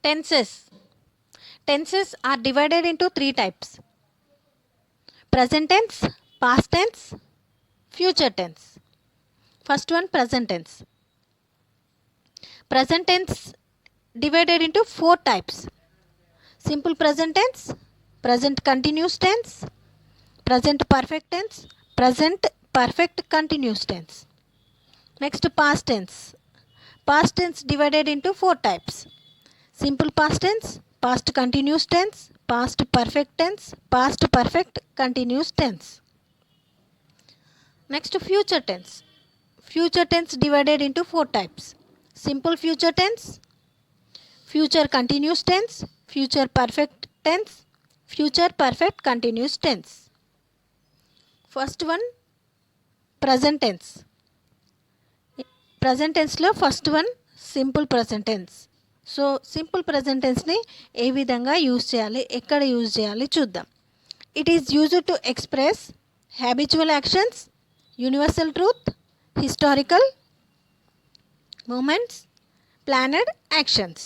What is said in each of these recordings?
Tenses. Tenses are divided into three types: present tense, past tense, future tense. First one, present tense. Present tense divided into four types: simple present tense, present continuous tense, present perfect tense, present perfect continuous tense. Next, past tense. Past tense divided into four types: simple past tense, past continuous tense, past perfect tense, past perfect continuous tense. Next, future tense. Future tense divided into four types: simple future tense, future continuous tense, future perfect tense, future perfect continuous tense. First one, present tense. Present tense lo first one, simple present tense. So simple present టెన్స్ని ఏ విధంగా use చేయాలి, ఎక్కడ use చేయాలి చూద్దాం. It is used to express habitual actions, universal truth, historical moments, planned actions.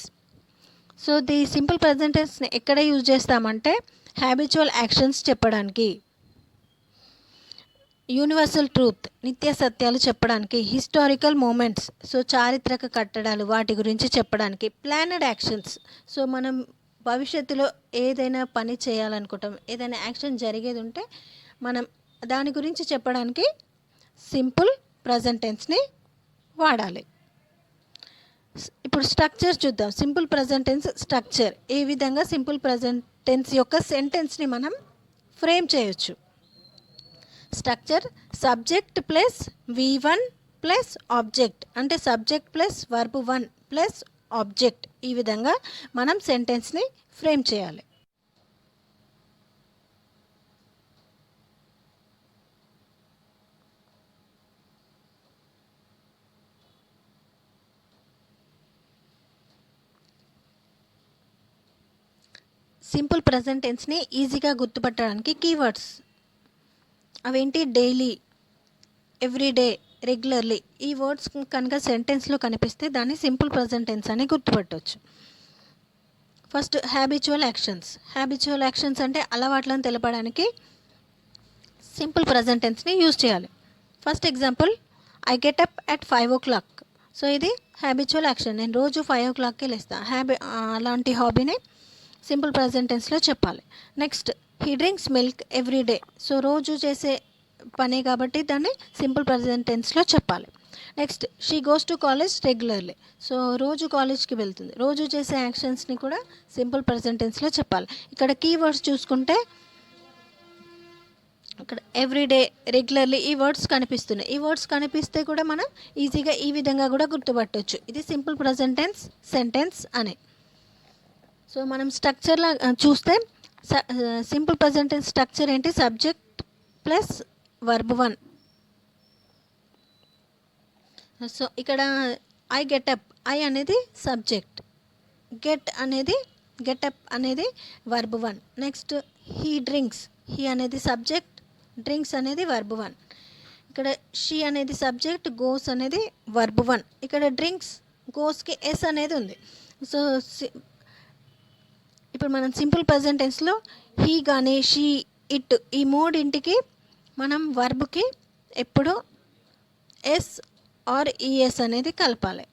So the simple present టెన్స్ని ఎక్కడ use చేస్తామంటే హ్యాబిచువల్ యాక్షన్స్ చెప్పడానికి, యూనివర్సల్ ట్రూత్ నిత్య సత్యాలు చెప్పడానికి, హిస్టారికల్ మూమెంట్స్ సో చారిత్రక కట్టడాలు వాటి గురించి చెప్పడానికి, ప్లానెడ్ యాక్షన్స్ సో మనం భవిష్యత్తులో ఏదైనా పని చేయాలనుకుంటాం, ఏదైనా యాక్షన్ జరిగేది ఉంటే మనం దాని గురించి చెప్పడానికి సింపుల్ ప్రజెంట్ టెన్స్ని వాడాలి. ఇప్పుడు స్ట్రక్చర్ చూద్దాం. సింపుల్ ప్రజెంట్ టెన్స్ స్ట్రక్చర్ ఏ విధంగా సింపుల్ ప్రజెంట్ టెన్స్ యొక్క సెంటెన్స్ని మనం ఫ్రేమ్ చేయొచ్చు. Structure subject plus V1 plus object, అంటే subject plus verb 1 plus object, ఈ విధంగా మనం సెంటెన్స్ని ఫ్రేమ్ చేయాలి. సింపుల్ ప్రజెంట్ టెన్స్ని ఈజీగా గుర్తుపట్టడానికి కీవర్డ్స్ అవేంటి, డైలీ, ఎవ్రీడే, రెగ్యులర్లీ. ఈ వర్డ్స్ కనుక సెంటెన్స్లో కనిపిస్తే దాన్ని సింపుల్ ప్రజెంట్ టెన్స్ అని గుర్తుపట్టవచ్చు. First habitual actions. Habitual actions అంటే అలవాట్లను తెలపడానికి సింపుల్ ప్రజెంట్ టెన్స్ని యూజ్ చేయాలి. First example, I get up at 5 o'clock. So ఇది హ్యాబిచువల్ యాక్షన్, నేను రోజు 5 o'clockకే లేస్తాను. అలాంటి హాబీని సింపుల్ ప్రజెంట్ టెన్స్లో చెప్పాలి. Next, he drinks milk every day. So రోజు చేసే పనే కాబట్టి దాన్ని సింపుల్ ప్రజెంట్ టెన్స్లో చెప్పాలి. Next, she goes to college regularly. So రోజు కాలేజ్కి వెళ్తుంది, రోజు చేసే యాక్షన్స్ని కూడా సింపుల్ ప్రజెంట్ టెన్స్లో చెప్పాలి. ఇక్కడ కీవర్డ్స్ చూసుకుంటే ఇక్కడ ఎవ్రీడే, రెగ్యులర్లీ ఈ వర్డ్స్ కనిపిస్తున్నాయి. ఈ వర్డ్స్ కనిపిస్తే కూడా మనం ఈజీగా ఈ విధంగా కూడా గుర్తుపట్టవచ్చు, ఇది సింపుల్ ప్రజెంట్ టెన్స్ సెంటెన్స్ అని. సో మనం స్ట్రక్చర్లో చూస్తే సింపుల్ ప్రజెంట్ టెన్స్ స్ట్రక్చర్ ఏంటి, సబ్జెక్ట్ ప్లస్ వర్బ్ 1. సో ఇక్కడ ఐ గెట్ అప్, ఐ అనేది సబ్జెక్ట్, గెట్ అప్ అనేది verb 1. Next, he drinks, he అనేది సబ్జెక్ట్, డ్రింక్స్ అనేది వర్బ్ 1. ఇక్కడ షీ అనేది సబ్జెక్ట్, గోస్ అనేది వర్బ్ 1. ఇక్కడ డ్రింక్స్, గోస్కి ఎస్ అనేది ఉంది. సో ఇప్పుడు మనం సింపుల్ ప్రజెంట్ టెన్స్లో హీ కానీ షీ, ఇట్ ఈ మూడింటికి మనం వర్బ్కి ఎప్పుడు ఎస్ ఆర్ ఈఎస్ అనేది కలపాలి.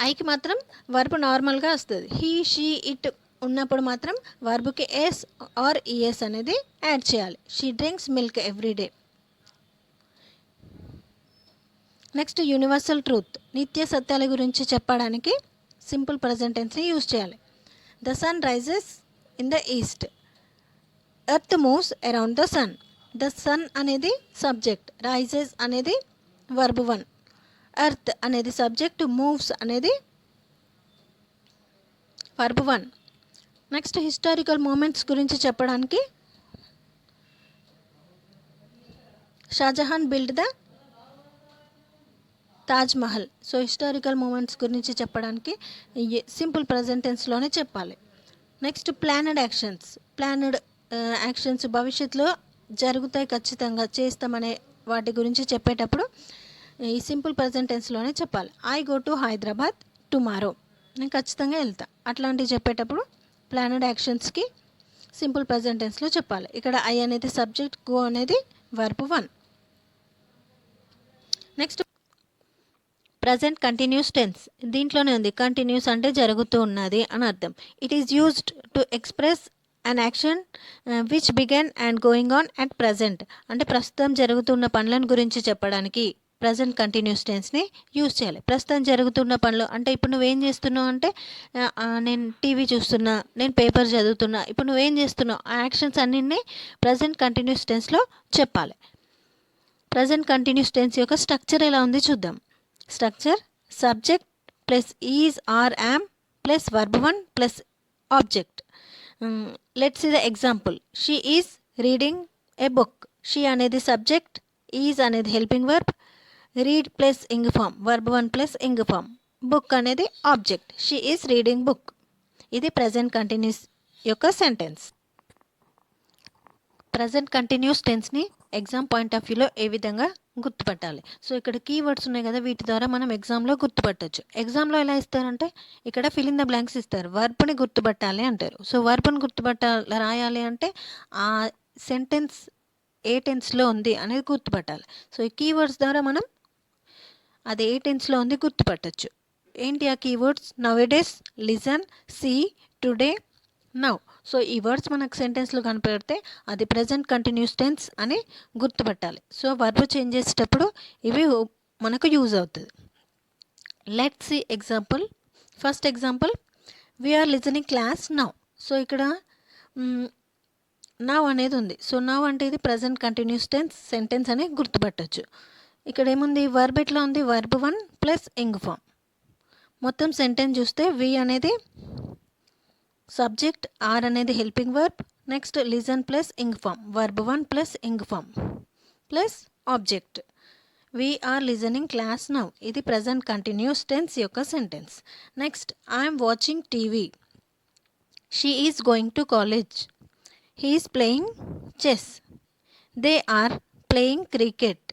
ఐకి మాత్రం వర్బ్ నార్మల్గా వస్తుంది. హీ షీ ఇట్ ఉన్నప్పుడు మాత్రం వర్బ్కి ఎస్ ఆర్ ఈఎస్ అనేది యాడ్ చేయాలి. She drinks milk every day. Next, universal truth నిత్య సత్యాల గురించి చెప్పడానికి సింపుల్ ప్రజెంట్ టెన్స్ని యూజ్ చేయాలి. The sun rises in the east, earth moves around the sun. The sun అనేది సబ్జెక్ట్, రైజెస్ అనేది వర్బ్ 1, ఎర్త్ అనేది సబ్జెక్ట్, మూవ్స్ అనేది వర్బ్ 1. నెక్స్ట్, హిస్టారికల్ మూమెంట్స్ గురించి చెప్పడానికి Shah Jahan build the Taj Mahal. So historical moments గురించి చెప్పడానికి సింపుల్ ప్రజెంట్ టెన్స్లోనే చెప్పాలి. Next, planned actions. Planned actions భవిష్యత్తులో జరుగుతాయి, ఖచ్చితంగా చేస్తామనే వాటి గురించి చెప్పేటప్పుడు ఈ సింపుల్ ప్రజెంట్ టెన్స్లోనే చెప్పాలి. I go to Hyderabad tomorrow. నేను ఖచ్చితంగా వెళ్తా. అట్లాంటివి చెప్పేటప్పుడు ప్లానెడ్ యాక్షన్స్కి సింపుల్ ప్రెజెంట్ టెన్స్లో చెప్పాలి. ఇక్కడ ఐ అనేది సబ్జెక్ట్, గో అనేది verb 1. Next present continuous tense. దీంట్లోనే ఉంది కంటిన్యూస్ అంటే జరుగుతూ ఉన్నది అని అర్థం. It is used to express an action which began and going on at present. అంటే ప్రస్తుతం జరుగుతున్న పనులను గురించి చెప్పడానికి ప్రజెంట్ కంటిన్యూస్ టెన్స్ని యూజ్ చేయాలి. ప్రస్తుతం జరుగుతున్న పనులు అంటే ఇప్పుడు నువ్వేం చేస్తున్నావు అంటే నేను టీవీ చూస్తున్నా, నేను పేపర్ చదువుతున్నా. ఇప్పుడు నువ్వేం చేస్తున్నావు, ఆ యాక్షన్స్ అన్నింటినీ ప్రజెంట్ కంటిన్యూస్ టెన్స్లో చెప్పాలి. ప్రజెంట్ కంటిన్యూస్ టెన్స్ యొక్క స్ట్రక్చర్ ఎలా ఉంది చూద్దాం. Structure subject plus is or am plus verb 1 plus object. Let's see the example. She is reading a book. She అనేది సబ్జెక్ట్, ఈజ్ అనేది helping verb, read plus ing form verb 1 plus ing form, book అనేది object. She is reading book. ఇది present continuous యొక్క sentence. Present continuous టెన్స్ని exam point of వ్యూలో ఏ విధంగా గుర్తుపట్టాలి. సో ఇక్కడ కీవర్డ్స్ ఉన్నాయి కదా, వీటి ద్వారా మనం ఎగ్జామ్లో గుర్తుపట్టవచ్చు. ఎగ్జామ్లో ఎలా ఇస్తారంటే ఇక్కడ ఫిల్ ఇన్ ద బ్లాంక్స్ ఇస్తారు. వర్బ్ని గుర్తుపట్టాలి అంటారు. సో వర్బ్ని రాయాలి అంటే ఆ సెంటెన్స్ ఏ టెన్స్లో ఉంది అనేది గుర్తుపట్టాలి. సో ఈ కీవర్డ్స్ ద్వారా మనం అది ఏ టెన్స్లో ఉంది గుర్తుపట్టచ్చు. ఏంటి ఆ keywords? Nowadays, listen, see, today, now. So ఈ వర్డ్స్ మనకు సెంటెన్స్లో కనపడితే అది ప్రజెంట్ కంటిన్యూస్ టెన్స్ అని గుర్తుపట్టాలి. సో వర్బ్ చేంజ్ చేసేటప్పుడు ఇవి మనకు యూజ్ అవుతుంది. Let's see example. First example, we are listening class now. So ఇక్కడ నౌ అనేది ఉంది. సో నౌ అంటే ఇది ప్రజెంట్ కంటిన్యూస్ టెన్స్ సెంటెన్స్ అని గుర్తుపట్టచ్చు. ఇక్కడ ఏముంది, వర్బ్ ఎట్లా ఉంది, వర్బ్ 1 ప్లస్ ఇంగ్ ఫామ్. మొత్తం సెంటెన్స్ చూస్తే వి అనేది సబ్జెక్ట్, ఆర్ అనేది helping verb, next listen plus ing form verb 1 plus ing form plus object. We are listening class now ఇది ప్రజెంట్ కంటిన్యూస్ టెన్స్ యొక్క sentence. Next, I'm watching TV. She is going to college. He is playing chess. They are playing cricket.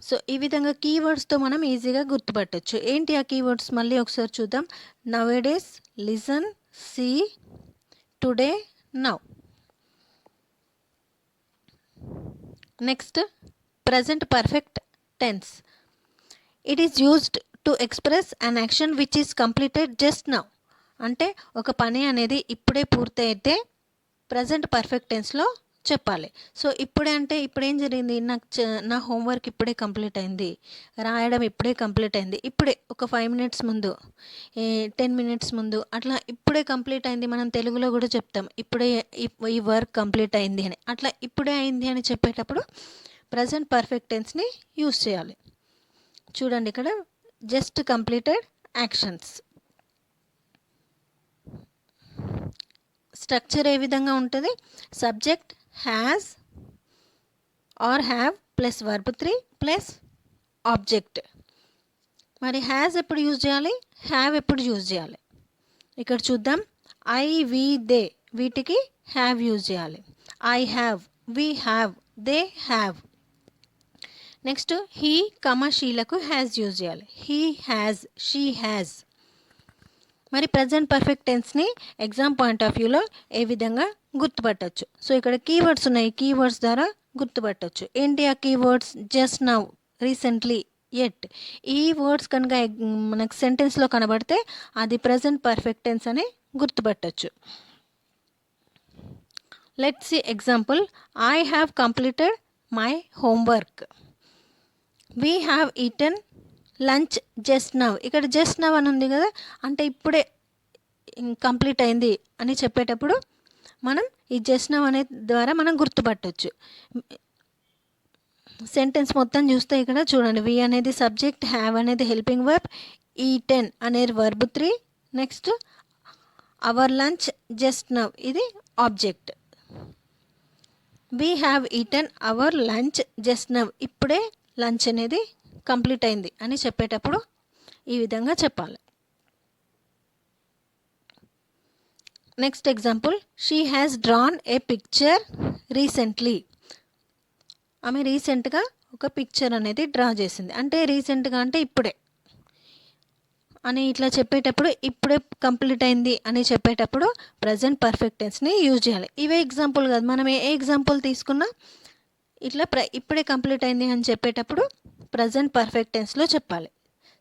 So ఈ విధంగా కీవర్డ్స్తో మనం ఈజీగా గుర్తుపట్టచ్చు. ఏంటి ఆ keywords మళ్ళీ ఒకసారి చూద్దాం. Nowadays, listen, see, today, now. Next, present perfect tense. It is used to express an action which is completed just now. అంటే ఒక పని అనేది ఇప్పుడే పూర్తయితే ప్రజెంట్ పర్ఫెక్ట్ టెన్స్లో చెప్పాలి. సో ఇప్పుడే అంటే ఇప్పుడేం జరిగింది, నా హోంవర్క్ ఇప్పుడే కంప్లీట్ అయింది, రాయడం ఇప్పుడే కంప్లీట్ అయింది, ఇప్పుడే ఒక 5 minutes ముందు, 10 minutes ముందు, అట్లా ఇప్పుడే కంప్లీట్ అయింది. మనం తెలుగులో కూడా చెప్తాం ఇప్పుడే ఈ వర్క్ కంప్లీట్ అయింది అని. అట్లా ఇప్పుడే అయింది అని చెప్పేటప్పుడు ప్రజెంట్ పర్ఫెక్ట్ టెన్స్ని యూజ్ చేయాలి. చూడండి ఇక్కడ జస్ట్ కంప్లీటెడ్ యాక్షన్స్. స్ట్రక్చర్ ఏ విధంగా ఉంటుంది, subject has or have plus verb 3 plus object. మరి హ్యాస్ ఎప్పుడు యూజ్ చేయాలి, హ్యావ్ ఎప్పుడు యూజ్ చేయాలి ఇక్కడ చూద్దాం. ఐ, వి, దే వీటికి హ్యావ్ యూజ్ చేయాలి. I have, we have, they have. Next, he, షీలకు హ్యాస్ యూజ్ చేయాలి. He has, she has. మరి ప్రజెంట్ పర్ఫెక్ట్ టెన్స్ని ఎగ్జామ్ పాయింట్ ఆఫ్ వ్యూలో ఏ విధంగా గుర్తుపట్టచ్చు. సో ఇక్కడ కీవర్డ్స్ ఉన్నాయి, కీవర్డ్స్ ద్వారా గుర్తుపట్టచ్చు. ఏంటి ఆ keywords? Just now, recently, yet. ఈ వర్డ్స్ కనుక మనకు సెంటెన్స్లో కనబడితే అది ప్రజెంట్ పర్ఫెక్ట్ టెన్స్ అని గుర్తుపట్టచ్చు. Let's see example. I have completed my homework. We have eaten lunch just now. ఇక్కడ జస్ట్ నవ్ అని ఉంది కదా, అంటే ఇప్పుడే కంప్లీట్ అయింది అని చెప్పేటప్పుడు మనం ఈ జస్ట్ నవ్ అనే ద్వారా మనం గుర్తుపట్టవచ్చు. సెంటెన్స్ మొత్తం చూస్తే ఇక్కడ చూడండి, వి అనేది సబ్జెక్ట్, హ్యావ్ అనేది హెల్పింగ్ వర్బ్, ఈటెన్ అనేది verb 3, next our lunch just now ఇది object. We have eaten our lunch just now ఇప్పుడే లంచ్ అనేది కంప్లీట్ అయింది అని చెప్పేటప్పుడు ఈ విధంగా చెప్పాలి. Next example. She has drawn a picture recently. ఆమె రీసెంట్గా ఒక పిక్చర్ అనేది డ్రా చేసింది. అంటే రీసెంట్గా అంటే ఇప్పుడే అని ఇట్లా చెప్పేటప్పుడు ఇప్పుడే కంప్లీట్ అయింది అని చెప్పేటప్పుడు ప్రజెంట్ పర్ఫెక్ట్ టెన్స్ని యూజ్ చేయాలి. ఇవే ఎగ్జాంపుల్ కాదు, మనం ఏ ఎగ్జాంపుల్ తీసుకున్నా ఇట్లా ఇప్పుడే కంప్లీట్ అయింది అని చెప్పేటప్పుడు ప్రజెంట్ పర్ఫెక్ట్ టెన్స్లో చెప్పాలి.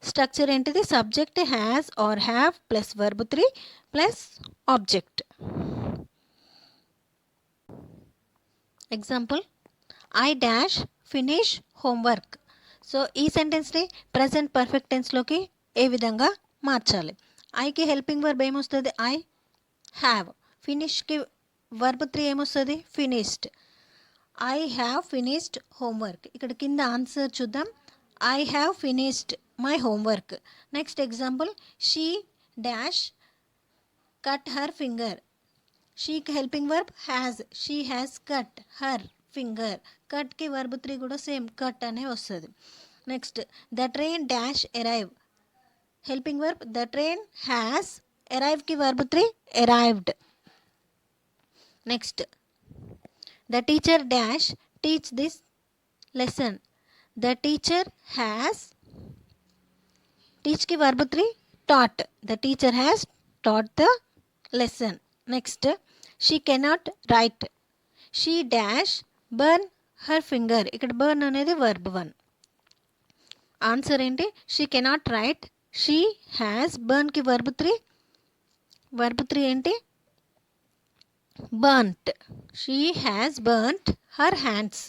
స్ట్రక్చర్ ఏంటిది? Subject has or have plus verb 3 plus object. Example, I dash finish homework. So ఈ సెంటెన్స్ని ప్రజెంట్ పర్ఫెక్ట్ టెన్స్లోకి ఏ విధంగా మార్చాలి? ఐకి హెల్పింగ్ వర్బ్ ఏమొస్తుంది? I have. ఫినిష్కి వర్బ్ 3 ఏమొస్తుంది? Finished. I have finished homework. ఇక్కడ కింద ఆన్సర్ చూద్దాం. I have finished my homework. Next example, she dash cut her finger. షీకి helping verb has. She has cut her finger. కట్కి verb 3 కూడా same cut అనే వస్తుంది. Next, the train dash arrive. Helping verb the train has. అరైవ్కి verb 3 arrived. Next, the teacher dash teach this lesson. The teacher has. టీచ్కి verb 3 taught. The teacher has taught the lesson. Next, she cannot write. She dash burn her finger. ఇక్కడ burn అనేది verb 1. Answer ఏంటి? She cannot write. She has. బర్న్కి verb 3. Verb 3 ఏంటి? Burnt. She has burnt her hands.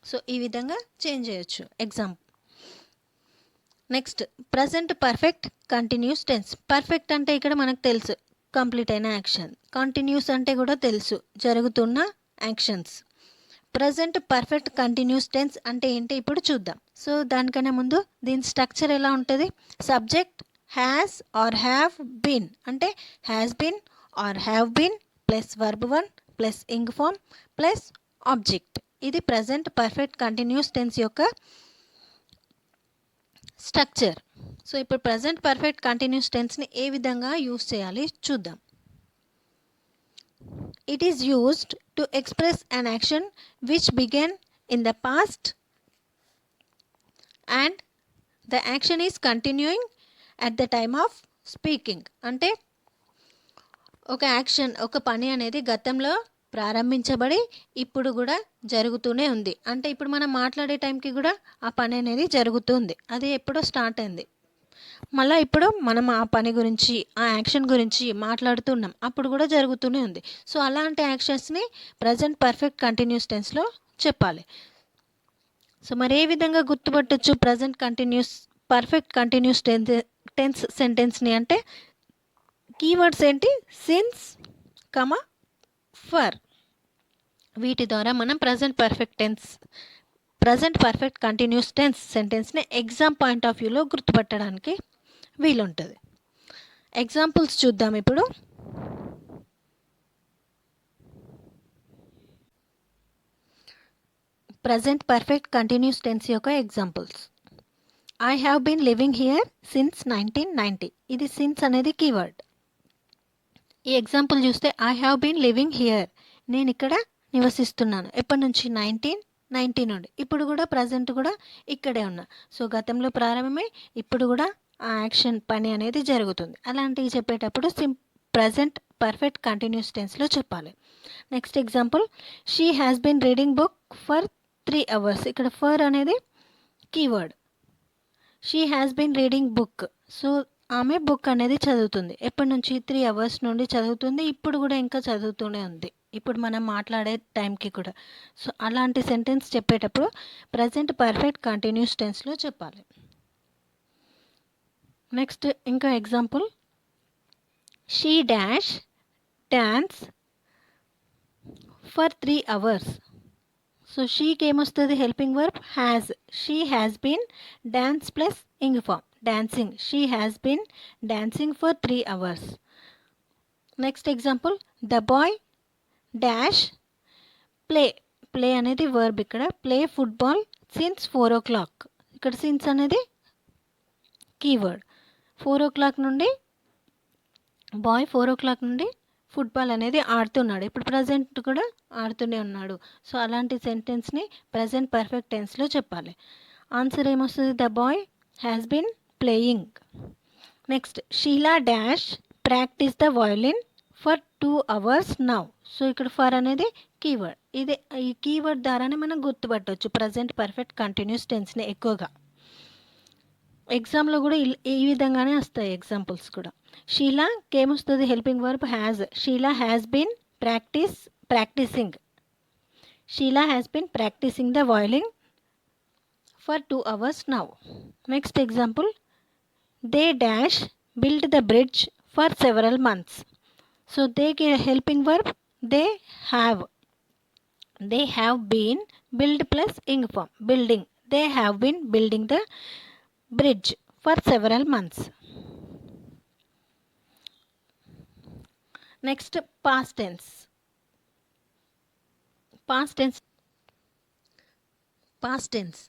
So ఈ విధంగా change చేయొచ్చు example. Next, present perfect continuous tense. Perfect అంటే ఇక్కడ మనకు తెలుసు కంప్లీట్ అయిన యాక్షన్. కంటిన్యూస్ అంటే కూడా తెలుసు జరుగుతున్న actions. Present perfect continuous tense అంటే ఏంటి ఇప్పుడు చూద్దాం. సో దానికన్నా ముందు దీని స్ట్రక్చర్ ఎలా ఉంటుంది? Subject has or have been అంటే has been or have been plus verb 1 plus ing form plus object. ఇది ప్రజెంట్ పర్ఫెక్ట్ కంటిన్యూస్ టెన్స్ యొక్క స్ట్రక్చర్. సో ఇప్పుడు ప్రజెంట్ పర్ఫెక్ట్ కంటిన్యూస్ టెన్స్ని ఏ విధంగా యూజ్ చేయాలి చూద్దాం. It is used to express an action which began in the past and the action is continuing at the time of speaking. అంటే ఒక action, ఒక పని అనేది గతంలో ప్రారంభించబడి ఇప్పుడు కూడా జరుగుతూనే ఉంది. అంటే ఇప్పుడు మనం మాట్లాడే టైంకి కూడా ఆ పని అనేది జరుగుతుంది. అది ఎప్పుడో స్టార్ట్ అయింది. మళ్ళీ ఇప్పుడు మనం ఆ పని గురించి, ఆ యాక్షన్ గురించి మాట్లాడుతున్నాం. అప్పుడు కూడా జరుగుతూనే ఉంది. సో అలాంటి యాక్షన్స్ని ప్రజెంట్ పర్ఫెక్ట్ కంటిన్యూస్ టెన్స్లో చెప్పాలి. సో మరి ఏ విధంగా గుర్తుపట్టచ్చు ప్రజెంట్ పర్ఫెక్ట్ కంటిన్యూస్ టెన్స్ సెంటెన్స్ని అంటే కీవర్డ్స్ ఏంటి? Since, comma, for. వీటి ద్వారా మనం ప్రజెంట్ పర్ఫెక్ట్ కంటిన్యూస్ టెన్స్ సెంటెన్స్ని ఎగ్జామ్ పాయింట్ ఆఫ్ వ్యూలో గుర్తుపట్టడానికి వీలుంటుంది. ఎగ్జాంపుల్స్ చూద్దాం ఇప్పుడు. ప్రజెంట్ పర్ఫెక్ట్ కంటిన్యూస్ టెన్స్ యొక్క examples. I have been living here since 1990. ఇది సిన్స్ అనేది కీవర్డ్. ఈ ఎగ్జాంపుల్ చూస్తే I have been living here, నేను ఇక్కడ నివసిస్తున్నాను. ఎప్పటి నుంచి? 1990 నుండి. ఇప్పుడు కూడా ప్రజెంట్ కూడా ఇక్కడే ఉన్నా. సో గతంలో ప్రారంభమై ఇప్పుడు కూడా ఆ యాక్షన్ పని అనేది జరుగుతుంది. అలాంటివి చెప్పేటప్పుడు ప్రజెంట్ పర్ఫెక్ట్ కంటిన్యూస్ టెన్స్లో చెప్పాలి. Next example, she has been reading book for 3 hours. ఇక్కడ ఫర్ అనేది keyword. She has been reading book. So ఆమె బుక్ అనేది చదువుతుంది. ఎప్పటి నుంచి? 3 hours నుండి చదువుతుంది. ఇప్పుడు కూడా ఇంకా చదువుతూనే ఉంది, ఇప్పుడు మనం మాట్లాడే టైంకి కూడా. సో అలాంటి సెంటెన్స్ చెప్పేటప్పుడు ప్రజెంట్ పర్ఫెక్ట్ కంటిన్యూస్ టెన్స్లో చెప్పాలి. నెక్స్ట్ ఇంకా example, she dash dance for 3 hours. So షీకి ఏమొస్తుంది? Helping verb has. She has been dance plus ing form dancing. She has been dancing for 3 hours. Next example, the boy dash play. Play అనేది verb. ఇక్కడ play football since 4 o'clock. ఇక్కడ since అనేది keyword. 4 o'clock నుండి bye 4 o'clock నుండి football అనేది ఆడుతున్నాడు. ఇప్పుడు present కూడా ఆడుతూనే ఉన్నాడు. సో అలాంటి సెంటెన్స్ని ప్రజెంట్ పర్ఫెక్ట్ టెన్స్లో చెప్పాలి. ఆన్సర్ ఏమొస్తుంది? The boy has been playing. Next Sheela dash practise the violin for 2 hours now. So ఇక్కడ ఫర్ అనేది కీవర్డ్. ఈ కీవర్డ్ ద్వారానే మనం గుర్తుపట్టవచ్చు ప్రజెంట్ పర్ఫెక్ట్ కంటిన్యూస్ టెన్స్ని ఎక్కువగా. ఎగ్జామ్లో కూడా ఈ విధంగానే వస్తాయి ఎగ్జాంపుల్స్ కూడా. షీలా కేమొస్తుంది, helping verb has. Sheela has been practising. Sheela has been practising the violin for 2 hours now. Next example, they dash build the bridge for several months. So they helping verb they have. They have been build plus ing form building. They have been building the bridge for several months. Next, past tense. Past tense. Past tense.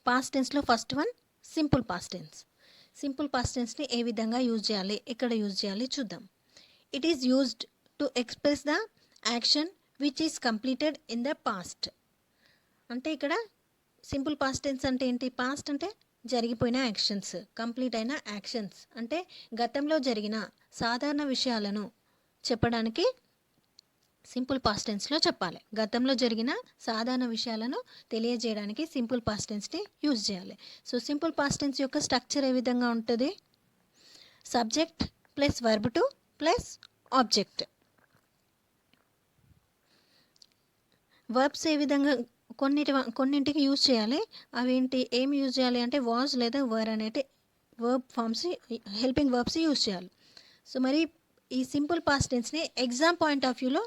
Past tense లో first one simple past tense. Simple past టెన్స్ని ఏ విధంగా use చేయాలి, ఎక్కడ use చేయాలి చూద్దాం. It is used to express the action which is completed in the past. అంటే ఇక్కడ సింపుల్ పాస్ట్ టెన్స్ అంటే ఏంటి? పాస్ట్ అంటే జరిగిపోయిన యాక్షన్స్, కంప్లీట్ అయిన యాక్షన్స్, అంటే గతంలో జరిగిన సాధారణ విషయాలను చెప్పడానికి సింపుల్ పాస్ట్ టెన్స్లో చెప్పాలి. గతంలో జరిగిన సాధారణ విషయాలను తెలియజేయడానికి సింపుల్ పాస్ట్ టెన్స్ని యూజ్ చేయాలి. సో సింపుల్ పాస్ట్ టెన్స్ యొక్క స్ట్రక్చర్ ఏ విధంగా ఉంటుంది? Subject plus verb two plus object. Verbs ఏ విధంగా కొన్నింటికి యూజ్ చేయాలి. అవేంటి, ఏమి యూజ్ చేయాలి అంటే వాజ్ లేదా వర్ అనేటి verb forms, helping verbs use చేయాలి. సో మరి ఈ సింపుల్ పాస్ట్ టెన్స్ని ఎగ్జామ్ పాయింట్ ఆఫ్ వ్యూలో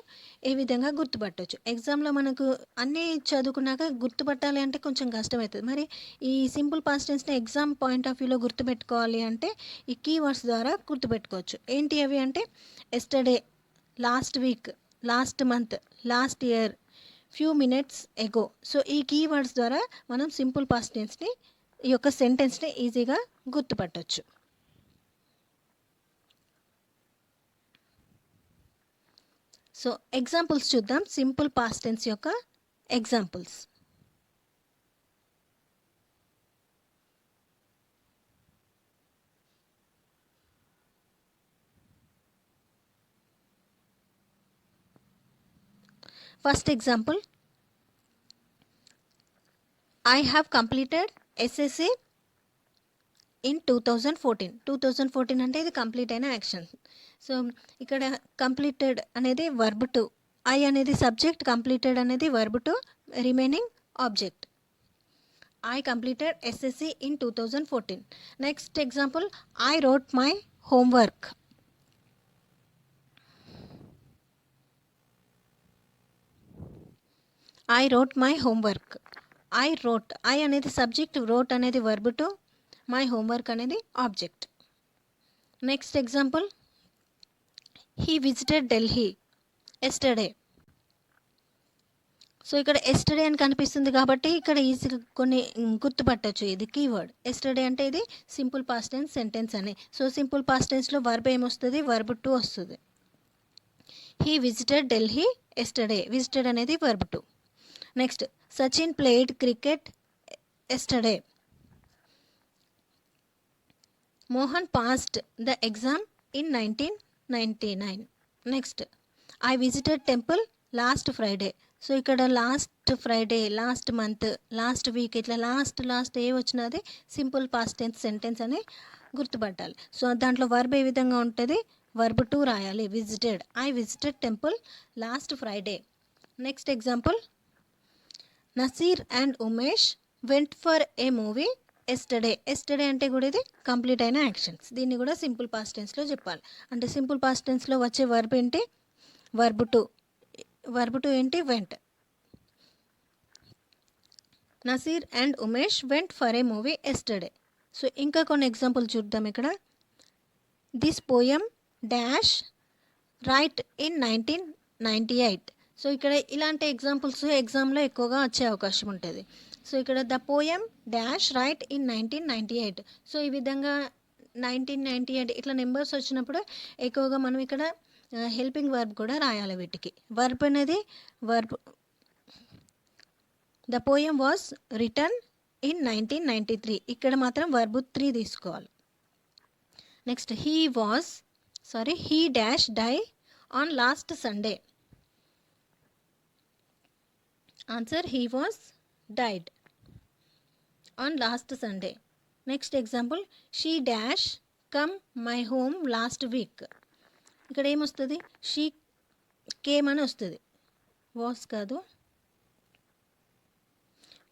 ఏ విధంగా గుర్తుపట్టవచ్చు? ఎగ్జామ్లో మనకు అన్నీ చదువుకున్నాక గుర్తుపట్టాలి అంటే కొంచెం కష్టమవుతుంది. మరి ఈ సింపుల్ పాస్ట్ టెన్స్ని ఎగ్జామ్ పాయింట్ ఆఫ్ వ్యూలో గుర్తుపెట్టుకోవాలి అంటే ఈ కీవర్డ్స్ ద్వారా గుర్తుపెట్టుకోవచ్చు. ఏంటి అవి అంటే yesterday, last week, last month, last year, few minutes ఎగో. సో ఈ కీవర్డ్స్ ద్వారా మనం సింపుల్ పాస్ట్ టెన్స్ని, ఈ యొక్క సెంటెన్స్ని ఈజీగా గుర్తుపట్టవచ్చు. సో ఎగ్జాంపుల్స్ చూద్దాం, సింపుల్ పాస్ట్ టెన్స్ యొక్క examples. First example, I have completed SSC in 2014. 2014 అంటే ఇది కంప్లీట్ అయిన యాక్షన్. సో ఇక్కడ కంప్లీటెడ్ అనేది వర్బ్ టు, ఐ అనేది సబ్జెక్ట్, కంప్లీటెడ్ అనేది verb to, remaining object. I completed SSC in 2014. Next example, I wrote my homework. I wrote my homework. I wrote, I అనేది subject, wrote అనేది verb to, my homework అనేది object. Next example, he visited Delhi yesterday. So ఇక్కడ yesterday అని కనిపిస్తుంది కాబట్టి ఇక్కడ ఈజీగా కొన్ని గుర్తుపట్టచ్చు. ఇది కీవర్డ్. ఎస్టర్డే అంటే ఇది సింపుల్ పాస్ట్ టెన్స్ సెంటెన్స్ అని. సో సింపుల్ పాస్ట్ టెన్స్లో వర్బ్ ఏమొస్తుంది? వర్బ్ టు వస్తుంది. He visited Delhi yesterday. Visited అనేది verb two. Next, Sachin played cricket yesterday. Mohan passed the exam in 1999. Next, I visited temple last Friday. So ఇక్కడ last Friday, last month, last week, ఇట్లా last ఏ వచ్చినది simple past tense sentence అని గుర్తుపట్టాలి. So దాంట్లో verb ఏ విధంగా ఉంటుంది? వర్బ్ టు రాయాలి. Visited, I visited temple last Friday. Next example, Naseer and Umesh went for a movie yesterday. Yesterday అంటే కూడా ఇది కంప్లీట్ అయిన యాక్షన్స్. దీన్ని కూడా సింపుల్ పాస్ట్ టెన్స్లో చెప్పాలి. అంటే సింపుల్ పాస్ట్ టెన్స్లో వచ్చే వర్బ్ ఏంటి? Verb to. వర్బ్ టు ఏంటి? Vent. Naseer and Umesh went for a movie yesterday. So ఇంకా కొన్ని ఎగ్జాంపుల్ చూద్దాం ఇక్కడ. This poem dash right in 1998. So ఇక్కడ ఇలాంటి ఎగ్జాంపుల్స్ ఎగ్జామ్లో ఎక్కువగా వచ్చే అవకాశం ఉంటుంది. సో ఇక్కడ the poem dash right in 1998. So ఈ విధంగా 1998 ఇట్లా నెంబర్స్ వచ్చినప్పుడు ఎక్కువగా మనం ఇక్కడ హెల్పింగ్ వర్బ్ కూడా రాయాలి వీటికి. వర్బ్ అనేది verb, the poem was return in 1993. ఇక్కడ మాత్రం వర్బ్ 3 తీసుకోవాలి. Next he dash die on last Sunday. Answer, he was died on last Sunday. Next example, she dash come my home last week. ఇక్కడ ఏమొస్తుంది? She came అని వస్తుంది, was కాదు.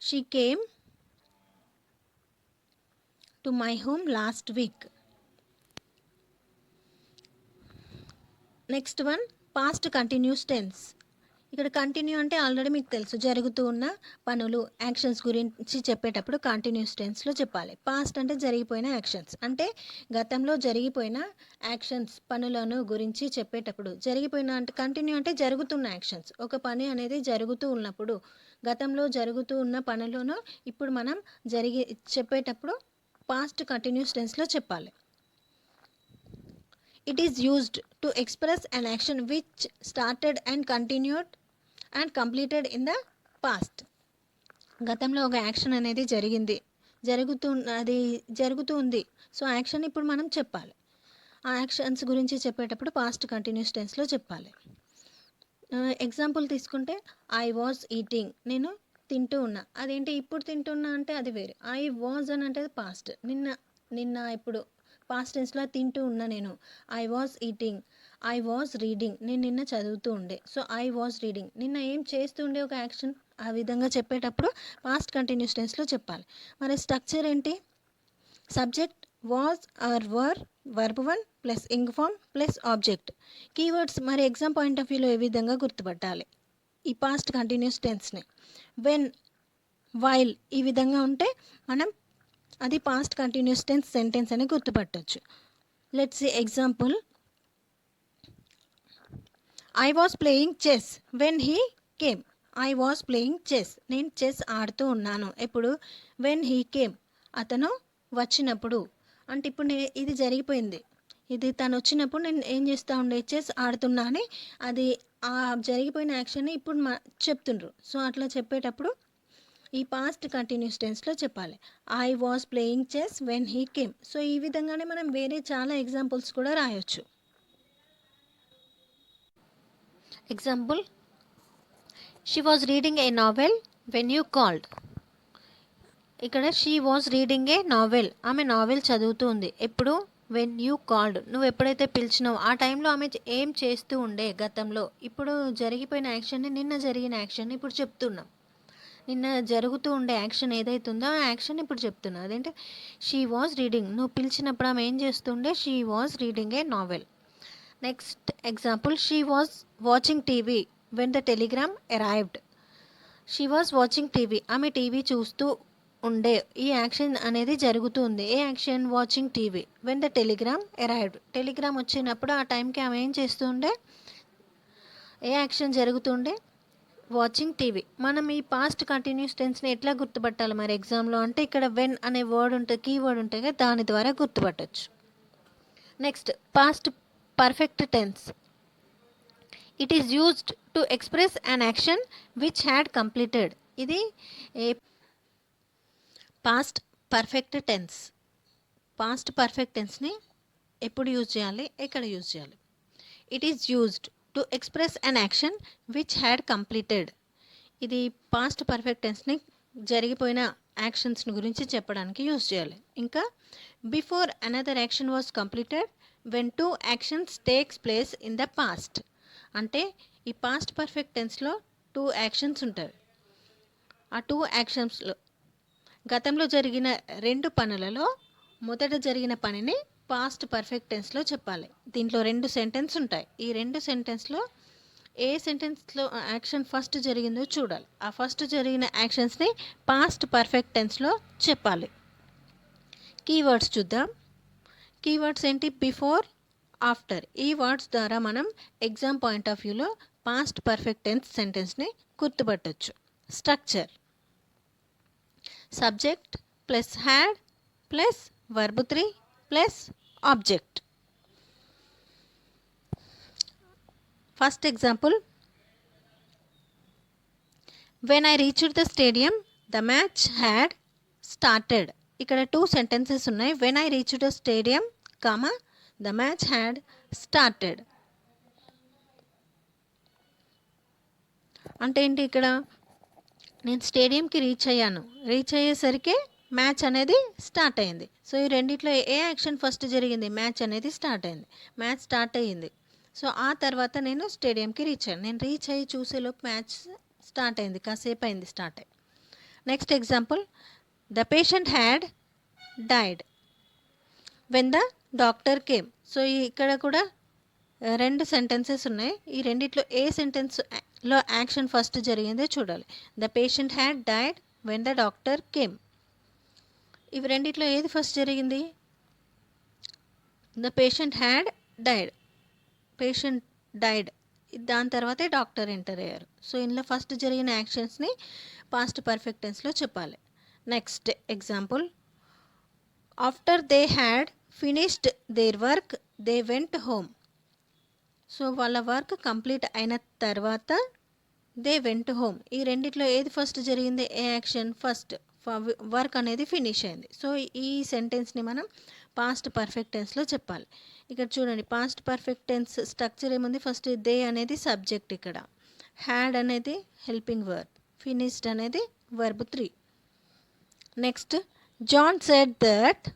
She came to my home last week. Next one, past continuous tense. ఇక్కడ continue అంటే already మీకు తెలుసు, జరుగుతూ ఉన్న పనులు, యాక్షన్స్ గురించి చెప్పేటప్పుడు కంటిన్యూస్ టెన్స్లో చెప్పాలి. పాస్ట్ అంటే జరిగిపోయిన యాక్షన్స్, అంటే గతంలో జరిగిపోయిన యాక్షన్స్, పనులను గురించి చెప్పేటప్పుడు జరిగిపోయిన అంటే కంటిన్యూ అంటే జరుగుతున్న యాక్షన్స్. ఒక పని అనేది జరుగుతూ ఉన్నప్పుడు, గతంలో జరుగుతూ ఉన్న పనులను ఇప్పుడు మనం చెప్పేటప్పుడు పాస్ట్ కంటిన్యూస్ టెన్స్లో చెప్పాలి. It is used to express an action which started and continued and completed in the past. గతంలో ఒక యాక్షన్ అనేది జరుగుతూ ఉంది. సో యాక్షన్ ఇప్పుడు మనం చెప్పాలి. ఆ యాక్షన్స్ గురించి చెప్పేటప్పుడు పాస్ట్ కంటిన్యూస్ టెన్స్లో చెప్పాలి. ఎగ్జాంపుల్ తీసుకుంటే, ఐ వాజ్ ఈటింగ్, నేను తింటూ ఉన్నా. అదేంటి ఇప్పుడు తింటున్నా అంటే అది వేరే. ఐ వాజ్ అని అంటే పాస్ట్, నిన్న ఇప్పుడు పాస్ట్ టెన్స్లో తింటూ ఉన్నా నేను. I was eating. I was reading, నేను నిన్న చదువుతూ ఉండే. సో ఐ వాజ్ రీడింగ్, నిన్న ఏం చేస్తూ ఉండే ఒక యాక్షన్. ఆ విధంగా చెప్పేటప్పుడు పాస్ట్ కంటిన్యూస్ టెన్స్లో చెప్పాలి. మరి స్ట్రక్చర్ ఏంటి? Subject, was or were, verb 1 plus ing form plus object. Keywords మరి ఎగ్జామ్ పాయింట్ ఆఫ్ వ్యూలో ఏ విధంగా గుర్తుపట్టాలి ఈ పాస్ట్ కంటిన్యూస్ టెన్స్ని? వెన్, వైల్ ఈ విధంగా ఉంటే మనం అది పాస్ట్ కంటిన్యూస్ టెన్స్ సెంటెన్స్ అని గుర్తుపట్టవచ్చు. Let's see example. I was playing chess when he came. I was playing chess, నేను చెస్ ఆడుతూ ఉన్నాను. ఎప్పుడు? వెన్ హీ కేమ్, అతను వచ్చినప్పుడు. అంటే ఇప్పుడు ఇది జరిగిపోయింది, ఇది తను వచ్చినప్పుడు నేను ఏం చేస్తూ ఉండే, చెస్ ఆడుతున్నా అని. అది ఆ జరిగిపోయిన యాక్షన్ని ఇప్పుడు చెప్తుండ్రు. సో అట్లా చెప్పేటప్పుడు ఈ పాస్ట్ కంటిన్యూస్ టెన్స్లో చెప్పాలి. I was playing chess when he came. So ఈ విధంగానే మనం వేరే చాలా ఎగ్జాంపుల్స్ కూడా రాయొచ్చు. Example, she was reading a novel when you called. ఇక్కడ she was reading a novel, ఆమె నావెల్ చదువుతూ ఉంది. ఎప్పుడు? వెన్ యూ కాల్డ్, నువ్వు ఎప్పుడైతే పిలిచినావు ఆ టైంలో ఆమె ఏం చేస్తూ ఉండే గతంలో. ఇప్పుడు జరిగిపోయిన యాక్షన్ని, నిన్న జరిగిన యాక్షన్ని ఇప్పుడు చెప్తున్నాం. నిన్న జరుగుతూ ఉండే యాక్షన్ ఏదైతే ఉందో ఆ యాక్షన్ ఇప్పుడు చెప్తున్నా. అదేంటే షీ వాజ్ రీడింగ్, నువ్వు పిలిచినప్పుడు ఆమె ఏం చేస్తుండే, she was reading a novel. Next example, she was watching TV when the telegram arrived. She was watching TV, ఆమె టీవీ చూస్తూ ఉండే. ఈ యాక్షన్ అనేది జరుగుతుంది. ఏ action? Watching TV. When the telegram arrived, telegram వచ్చినప్పుడు ఆ టైంకి ఆమె ఏం చేస్తుండే, ఏ యాక్షన్ జరుగుతుండే, వాచింగ్ టీవీ. మనం ఈ పాస్ట్ కంటిన్యూస్ టెన్స్ని ఎట్లా గుర్తుపట్టాలి మరి ఎగ్జామ్లో అంటే, ఇక్కడ వెన్ అనే వర్డ్ ఉంటుంది, కీవర్డ్ ఉంటుంది కదా, దాని ద్వారా గుర్తుపట్టచ్చు. Next, past perfect tense. It is used to express an action which had completed. ఇది past perfect tense. Past perfect టెన్స్ని ఎప్పుడు యూజ్ చేయాలి, ఎక్కడ యూజ్ చేయాలి? It is used to express an action which had completed. ఇది past perfect టెన్స్ని జరిగిపోయిన యాక్షన్స్ని గురించి చెప్పడానికి యూజ్ చేయాలి. ఇంకా before another action was completed when 2 actions takes place in the past. అంటే ఈ పాస్ట్ పర్ఫెక్ట్ టెన్స్లో 2 యాక్షన్స్ ఉంటాయి. ఆ 2 యాక్షన్స్లో గతంలో జరిగిన 2 పనులలో మొదట జరిగిన పనిని పాస్ట్ పర్ఫెక్ట్ టెన్స్లో చెప్పాలి. దీంట్లో 2 సెంటెన్స్ ఉంటాయి. ఈ 2 సెంటెన్స్లో ఏ సెంటెన్స్లో యాక్షన్ ఫస్ట్ జరిగిందో చూడాలి. ఆ ఫస్ట్ జరిగిన యాక్షన్స్ని పాస్ట్ పర్ఫెక్ట్ టెన్స్లో చెప్పాలి. కీవర్డ్స్ చూద్దాం. కీవర్డ్స్ ఏంటి? Before, after. ఈ వర్డ్స్ ద్వారా మనం ఎగ్జామ్ పాయింట్ ఆఫ్ వ్యూలో పాస్ట్ పర్ఫెక్ట్ టెన్స్ సెంటెన్స్ని గుర్తుపట్టచ్చు. Structure, subject plus had plus verb 3 plus object. First example, when I reached the stadium the match had started. ఇక్కడ 2 సెంటెన్సెస్ ఉన్నాయి. When I reached the stadium comma the match had started. అంటే ఏంటి ఇక్కడ, నేను స్టేడియంకి reach అయ్యేసరికి match అనేది start అయింది. సో ఈ రెండిట్లో ఏ యాక్షన్ ఫస్ట్ జరిగింది? మ్యాచ్ అనేది స్టార్ట్ అయింది. మ్యాచ్ స్టార్ట్ అయ్యింది. సో ఆ తర్వాత నేను స్టేడియంకి రీచ్ అయ్యాను. నేను రీచ్ అయ్యి చూసేలోపు మ్యాచ్ స్టార్ట్ అయింది, కాసేపు అయింది స్టార్ట్ అయ్యి. Next example, the patient had died when the doctor came. So ఇక్కడ కూడా రెండు సెంటెన్సెస్ ఉన్నాయి. ఈ రెండిట్లో ఏ సెంటెన్స్లో యాక్షన్ ఫస్ట్ జరిగిందో చూడాలి. The patient had died when the doctor came. ఇవి రెండిట్లో ఏది ఫస్ట్ జరిగింది? The patient had died, patient died, దాని తర్వాతే డాక్టర్ ఎంటర్ అయ్యారు. సో ఇందులో ఫస్ట్ జరిగిన యాక్షన్స్ని పాస్ట్ పర్ఫెక్ట్ టెన్స్లో చెప్పాలి. Next example, after they had finished their work they went home. So వాళ్ళ వర్క్ కంప్లీట్ అయిన తర్వాత దే వెంట్ హోమ్. ఈ రెండిట్లో ఏది ఫస్ట్ జరిగింది? ఏ యాక్షన్ ఫస్ట్? వర్క్ అనేది ఫినిష్ అయింది. సో ఈ సెంటెన్స్ని మనం పాస్ట్ పర్ఫెక్ట్ టెన్స్లో చెప్పాలి. ఇక్కడ చూడండి, పాస్ట్ పర్ఫెక్ట్ టెన్స్ స్ట్రక్చర్ ఏముంది? ఫస్ట్ దే అనేది సబ్జెక్ట్, ఇక్కడ హ్యాడ్ అనేది హెల్పింగ్ వర్బ్, ఫినిష్డ్ అనేది verb 3. Next, John said that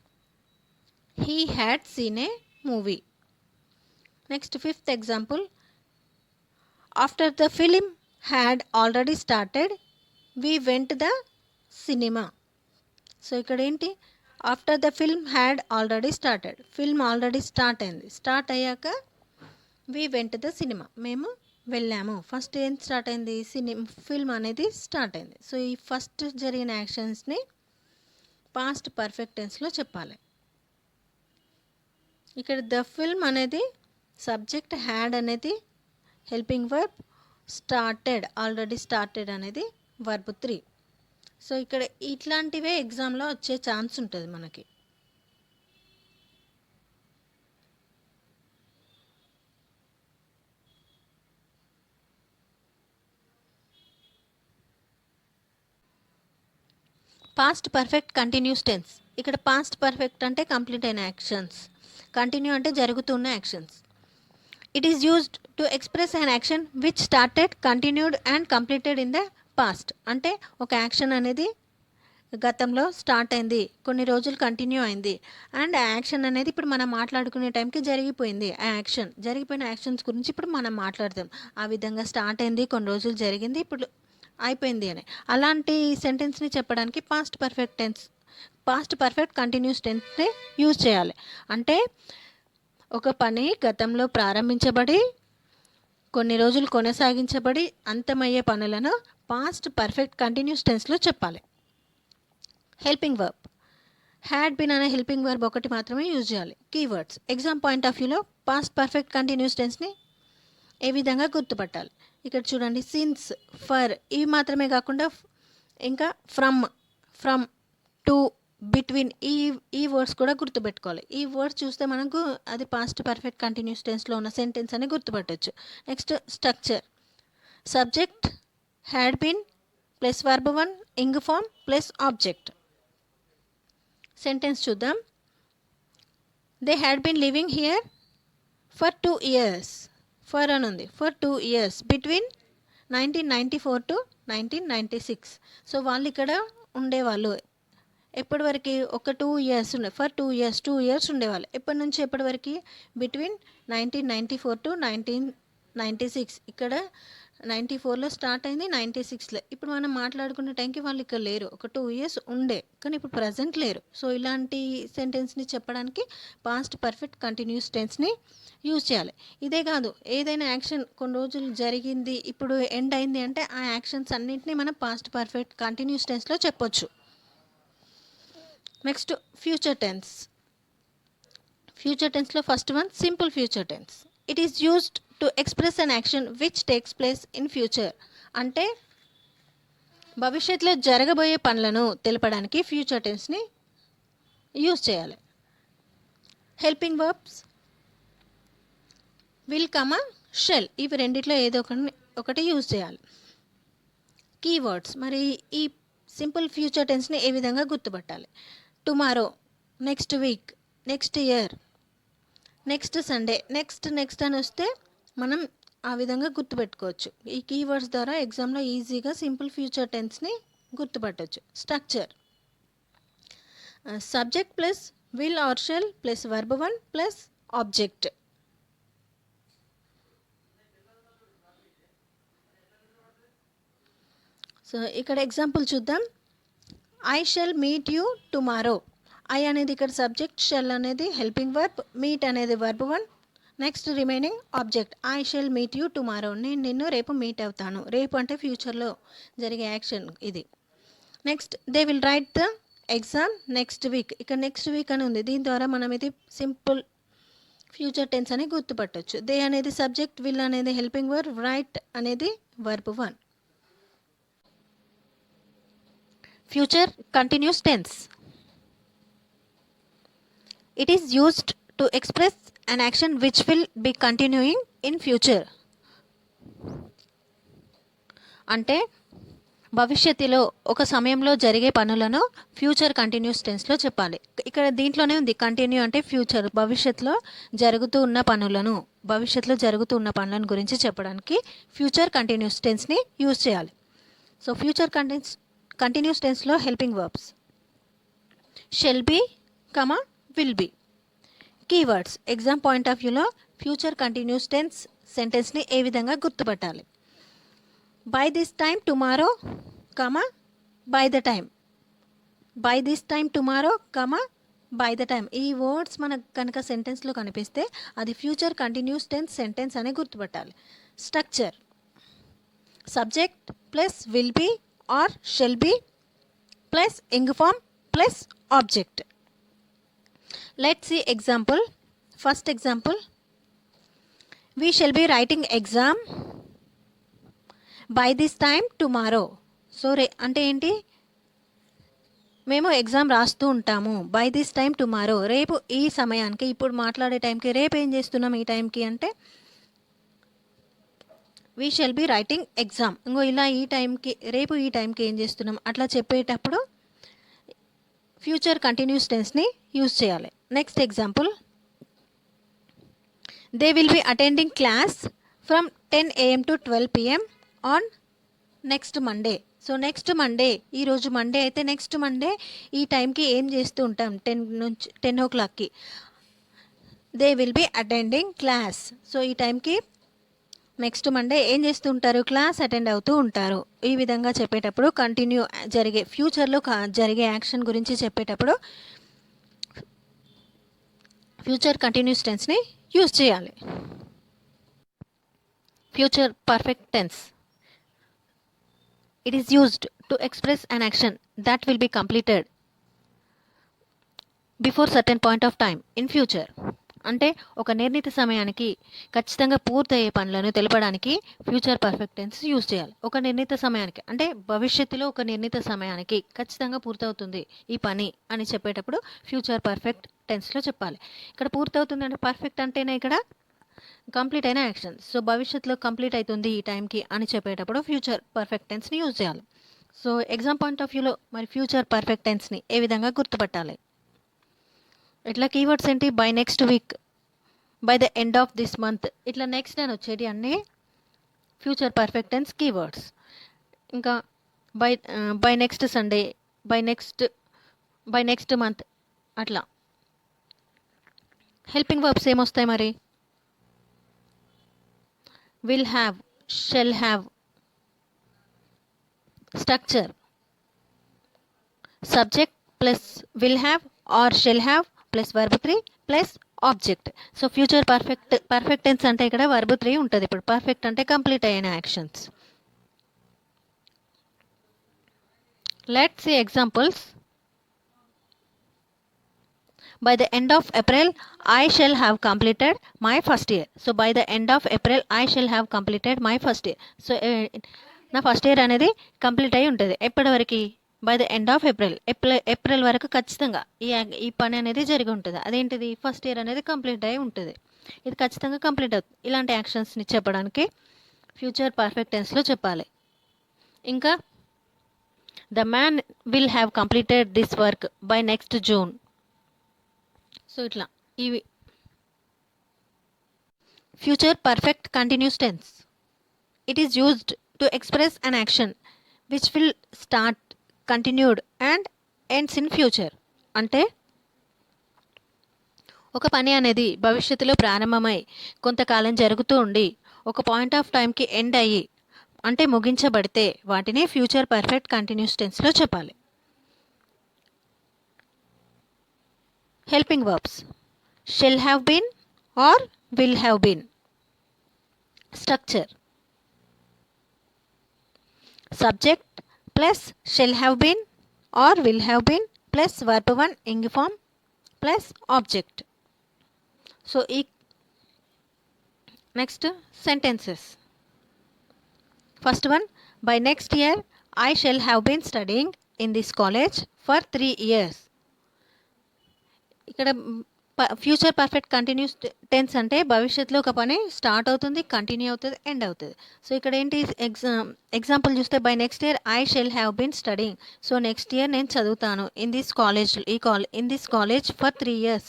he had seen a movie. Next fifth example, after the film had already started we went the cinema. So ఇక్కడ ఏంటి? After the film had already started, film already start అయింది. Start అయ్యాక we went the cinema, మేము వెళ్ళాము. First ఏం start అయింది? Film అనేది start అయింది. సో ఈ ఫస్ట్ జరిగిన యాక్షన్స్ని పాస్ట్ పర్ఫెక్ట్ టెన్స్లో చెప్పాలి. ఇక్కడ ద ఫిల్మ్ అనేది సబ్జెక్ట్, హ్యాడ్ అనేది helping verb, started already started అనేది వర్బ్ 3. సో ఇక్కడ ఇట్లాంటివే ఎగ్జామ్లో వచ్చే ఛాన్స్ ఉంటుంది మనకి. Past perfect continuous tense. ఇక్కడ పాస్ట్ పర్ఫెక్ట్ అంటే కంప్లీట్ అయిన యాక్షన్స్, కంటిన్యూ అంటే జరుగుతున్న actions. It is used to express an action which started, continued and completed in the past. అంటే ఒక యాక్షన్ అనేది గతంలో స్టార్ట్ అయింది, కొన్ని రోజులు కంటిన్యూ అయింది, అండ్ ఆ యాక్షన్ అనేది ఇప్పుడు మనం మాట్లాడుకునే టైంకి జరిగిపోయింది. ఆ యాక్షన్, జరిగిపోయిన యాక్షన్స్ గురించి ఇప్పుడు మనం మాట్లాడతాం. ఆ విధంగా స్టార్ట్ అయింది, కొన్ని రోజులు జరిగింది, ఇప్పుడు అయిపోయింది అని. అలాంటి సెంటెన్స్ని చెప్పడానికి పాస్ట్ పర్ఫెక్ట్ కంటిన్యూస్ టెన్స్ని యూజ్ చేయాలి. అంటే ఒక పని గతంలో ప్రారంభించబడి కొన్ని రోజులు కొనసాగించబడి అంతమయ్యే పనులను పాస్ట్ పర్ఫెక్ట్ కంటిన్యూస్ టెన్స్లో చెప్పాలి. హెల్పింగ్ వర్బ్, హ్యాడ్ బిన్ అనే హెల్పింగ్ వర్బ్ ఒకటి మాత్రమే యూజ్ చేయాలి. కీవర్డ్స్, ఎగ్జామ్ పాయింట్ ఆఫ్ వ్యూలో పాస్ట్ పర్ఫెక్ట్ కంటిన్యూస్ టెన్స్ని ఏ విధంగా గుర్తుపట్టాలి? ఇక్కడ చూడండి, సిన్స్, ఫర్, ఇవి మాత్రమే కాకుండా ఇంకా ఫ్రమ్, టు, బిట్వీన్, ఈ వర్డ్స్ కూడా గుర్తుపెట్టుకోవాలి. ఈ వర్డ్స్ చూస్తే మనకు అది పాస్ట్ పర్ఫెక్ట్ కంటిన్యూస్ టెన్స్లో ఉన్న సెంటెన్స్ అని గుర్తుపట్టవచ్చు. Next structure, subject had been plus verb 1 ing form plus object. Sentence చూద్దాం. They had been living here for 2 years. For అని ఉంది, for 2 years between 1994 to 1996. So వాళ్ళు ఇక్కడ ఉండేవాళ్ళు ఎప్పటి వరకు? ఒక 2 years ఉండే, ఫర్ 2 years ఉండేవాళ్ళు. ఎప్పటి నుంచి ఎప్పటి వరకు? Between 1994 to 1996. ఇక్కడ 94లో స్టార్ట్ అయింది, 96లో. ఇప్పుడు మనం మాట్లాడుకునే టైంకి వాళ్ళు ఇక్కడ లేరు. ఒక 2 years ఉండే, కానీ ఇప్పుడు ప్రజెంట్ లేరు. సో ఇలాంటి సెంటెన్స్ని చెప్పడానికి పాస్ట్ పర్ఫెక్ట్ కంటిన్యూస్ టెన్స్ని యూజ్ చేయాలి. ఇదే కాదు, ఏదైనా యాక్షన్ కొన్ని రోజులు జరిగింది, ఇప్పుడు ఎండ్ అయింది అంటే ఆ యాక్షన్స్ అన్నింటినీ మనం పాస్ట్ పర్ఫెక్ట్ కంటిన్యూస్ టెన్స్లో చెప్పొచ్చు. Next future tense. ఫ్యూచర్ టెన్స్లో first one simple future tense. It is used to express an action which takes place in future. అంటే భవిష్యత్తులో జరగబోయే పనులను తెలపడానికి ఫ్యూచర్ టెన్స్ని యూజ్ చేయాలి. Helping verbs will come, shall, ఇవి రెండిట్లో ఏదో ఒకటి యూజ్ చేయాలి. కీవర్డ్స్, మరి ఈ సింపుల్ ఫ్యూచర్ టెన్స్ని ఏ విధంగా గుర్తుపట్టాలి? Tomorrow, next week, next year, next Sunday, next అని వస్తే మనం ఆ విధంగా గుర్తుపెట్టుకోవచ్చు. ఈ కీవర్డ్స్ ద్వారా ఎగ్జామ్లో ఈజీగా సింపుల్ ఫ్యూచర్ టెన్స్ని గుర్తుపట్టవచ్చు. Structure subject plus will or shall plus verb one plus object. So ఇక్కడ ఎగ్జాంపుల్ చూద్దాం. I shall meet you tomorrow. I అనేది ఇక్కడ సబ్జెక్ట్, షెల్ అనేది హెల్పింగ్ వర్బ్, మీట్ అనేది verb one, next remaining object. I shall meet you tomorrow, నేను నిన్ను రేపు meet అవుతాను. రేపు అంటే ఫ్యూచర్లో జరిగే యాక్షన్ ఇది. Next they will write the exam next week. ఇక్కడ నెక్స్ట్ వీక్ అని ఉంది, దీని ద్వారా మనం ఇది సింపుల్ ఫ్యూచర్ టెన్స్ అని గుర్తుపట్టవచ్చు. దే అనేది సబ్జెక్ట్, విల్ అనేది హెల్పింగ్ వర్బ్, రైట్ అనేది verb one. Future continuous tense. It is used to express an action which will be continuing in future. అంటే భవిష్యత్తులో ఒక సమయంలో జరిగే పనులను ఫ్యూచర్ కంటిన్యూస్ టెన్స్లో చెప్పాలి. ఇక్కడ దీంట్లోనే ఉంది, కంటిన్యూ అంటే ఫ్యూచర్, భవిష్యత్తులో జరుగుతూ ఉన్న పనులను గురించి చెప్పడానికి ఫ్యూచర్ కంటిన్యూస్ టెన్స్ని యూజ్ చేయాలి. సో ఫ్యూచర్ కంటిన్యూస్ టెన్స్లో helping verbs shall be, will be. Keywords exam point of వ్యూలో ఫ్యూచర్ కంటిన్యూస్ టెన్స్ సెంటెన్స్ని ఏ విధంగా గుర్తుపట్టాలి? By this time tomorrow, by the time. By this time tomorrow, by the time. ఈ words మనకు కనుక సెంటెన్స్లో కనిపిస్తే అది ఫ్యూచర్ కంటిన్యూస్ టెన్స్ సెంటెన్స్ అని గుర్తుపట్టాలి. Structure subject plus will be or shall be plus ing form plus object. Let's see example. First example, we shall be writing exam by this time tomorrow. So అంటే ఏంటి, మేము exam రాస్తూ ఉంటాము by this time tomorrow, రేపు ఈ సమయానికి, ఇప్పుడు మాట్లాడే టైంకి రేపు ఏం చేస్తున్నాం ఈ టైంకి అంటే we shall be writing exam. ఇంకో ఇలా ఈ టైంకి, రేపు ఈ టైంకి ఏం చేస్తున్నాం అట్లా చెప్పేటప్పుడు ఫ్యూచర్ కంటిన్యూస్ టెన్స్ని యూజ్ చేయాలి. Next example, they will be attending class from 10 AM to 12 PM on next Monday. So next Monday, ఈరోజు మండే అయితే నెక్స్ట్ మండే ఈ టైంకి ఏం చేస్తూ ఉంటాం, 10 o'clockకి they will be attending class. So ఈ టైంకి నెక్స్ట్ మండే ఏం చేస్తూ ఉంటారు, క్లాస్ అటెండ్ అవుతూ ఉంటారు. ఈ విధంగా చెప్పేటప్పుడు ఫ్యూచర్లో జరిగే యాక్షన్ గురించి చెప్పేటప్పుడు ఫ్యూచర్ కంటిన్యూస్ టెన్స్ని యూజ్ చేయాలి. Future perfect tense. It is used to express an action that will be completed before certain point of time in future. అంటే ఒక నిర్ణీత సమయానికి ఖచ్చితంగా పూర్తయ్యే పనులను తెలపడానికి ఫ్యూచర్ పర్ఫెక్ట్ టెన్స్ యూజ్ చేయాలి. ఒక నిర్ణీత సమయానికి అంటే భవిష్యత్తులో ఒక నిర్ణీత సమయానికి ఖచ్చితంగా పూర్తవుతుంది ఈ పని అని చెప్పేటప్పుడు ఫ్యూచర్ పర్ఫెక్ట్ టెన్స్లో చెప్పాలి. ఇక్కడ పూర్తవుతుంది అంటే పర్ఫెక్ట్ అంటేనే ఇక్కడ కంప్లీట్ అయిన యాక్షన్. సో భవిష్యత్తులో కంప్లీట్ అవుతుంది ఈ టైంకి అని చెప్పేటప్పుడు ఫ్యూచర్ పర్ఫెక్ట్ టెన్స్ని యూజ్ చేయాలి. సో ఎగ్జామ్ పాయింట్ ఆఫ్ వ్యూలో మరి ఫ్యూచర్ పర్ఫెక్ట్ టెన్స్ని ఏ విధంగా గుర్తుపట్టాలి? ఇట్లా కీవర్డ్స్ ఏంటి, by next week, by the end of this month, ఇట్లా నెక్స్ట్ అని వచ్చేటి అన్నీ ఫ్యూచర్ పర్ఫెక్ట్ టెన్స్ కీవర్డ్స్. ఇంకా by next Sunday, by next month, అట్లా హెల్పింగ్ వర్బ్స్ ఏమొస్తాయి మరి? Will have, shall have. Structure subject plus will have or shall have plus verb 3 plus object. So future perfect tense అంటే ఇక్కడ verb 3 ఉంటుంది. ఇప్పుడు perfect అంటే complete అయిన actions. Let's see examples. By the end of April, I shall have completed my first year. So by the end of April, I shall have completed my first year. So నా first year అనేది complete అయి ఉంటుంది. ఎప్పటి వరకు? By the end of April వరకు ఖచ్చితంగా ఈ పని అనేది జరిగి ఉంటుంది. అదేంటిది, ఫస్ట్ ఇయర్ అనేది కంప్లీట్ అయి ఉంటుంది. ఇది ఖచ్చితంగా కంప్లీట్ అవుతుంది. ఇలాంటి యాక్షన్స్ని చెప్పడానికి ఫ్యూచర్ పర్ఫెక్ట్ టెన్స్లో చెప్పాలి. ఇంకా the man will have completed this work by next June. So ఇట్లా ఇవి Future perfect continuous tense. It is used to express an action which will start, continued and ends in future. అంటే ఒక పని అనేది భవిష్యత్తులో ప్రారంభమై కొంతకాలం జరుగుతూ ఉండి ఒక పాయింట్ ఆఫ్ టైంకి ఎండ్ అయ్యి అంటే ముగించబడితే వాటిని ఫ్యూచర్ పర్ఫెక్ట్ కంటిన్యూస్ టెన్స్లో చెప్పాలి. Helping verbs shall have been or will have been. Structure subject plus shall have been or will have been plus verb 1 ing form plus object. So ఈ next sentences. First one, by next year I shall have been studying in this college for 3 years. ఇక్కడ future perfect continuous tense అంటే భవిష్యత్తులో ఒక పని start అవుతుంది, continue అవుతుంది, end అవుతుంది. So ఇక్కడ ఏంటి ఎగ్జాంపుల్ చూస్తే by next year I shall have been studying. So next year నేను చదువుతాను in this college in this college for 3 years.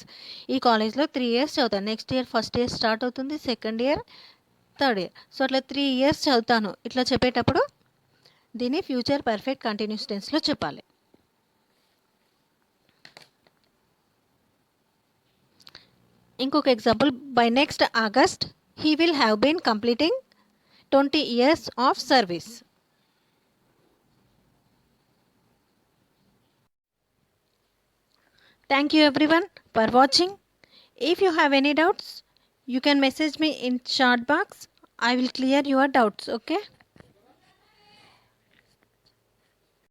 ఈ కాలేజ్లో 3 years చదువుతాను. Next year first year start అవుతుంది, second year, third year. So అట్లా 3 years చదువుతాను ఇట్లా చెప్పేటప్పుడు దీన్ని ఫ్యూచర్ పర్ఫెక్ట్ కంటిన్యూస్ టెన్స్లో చెప్పాలి. ఇంకొక example, by next August he will have been completing 20 years of service. Thank you everyone for watching. If you have any doubts, you can message me in chat box. I will clear your doubts. Okay.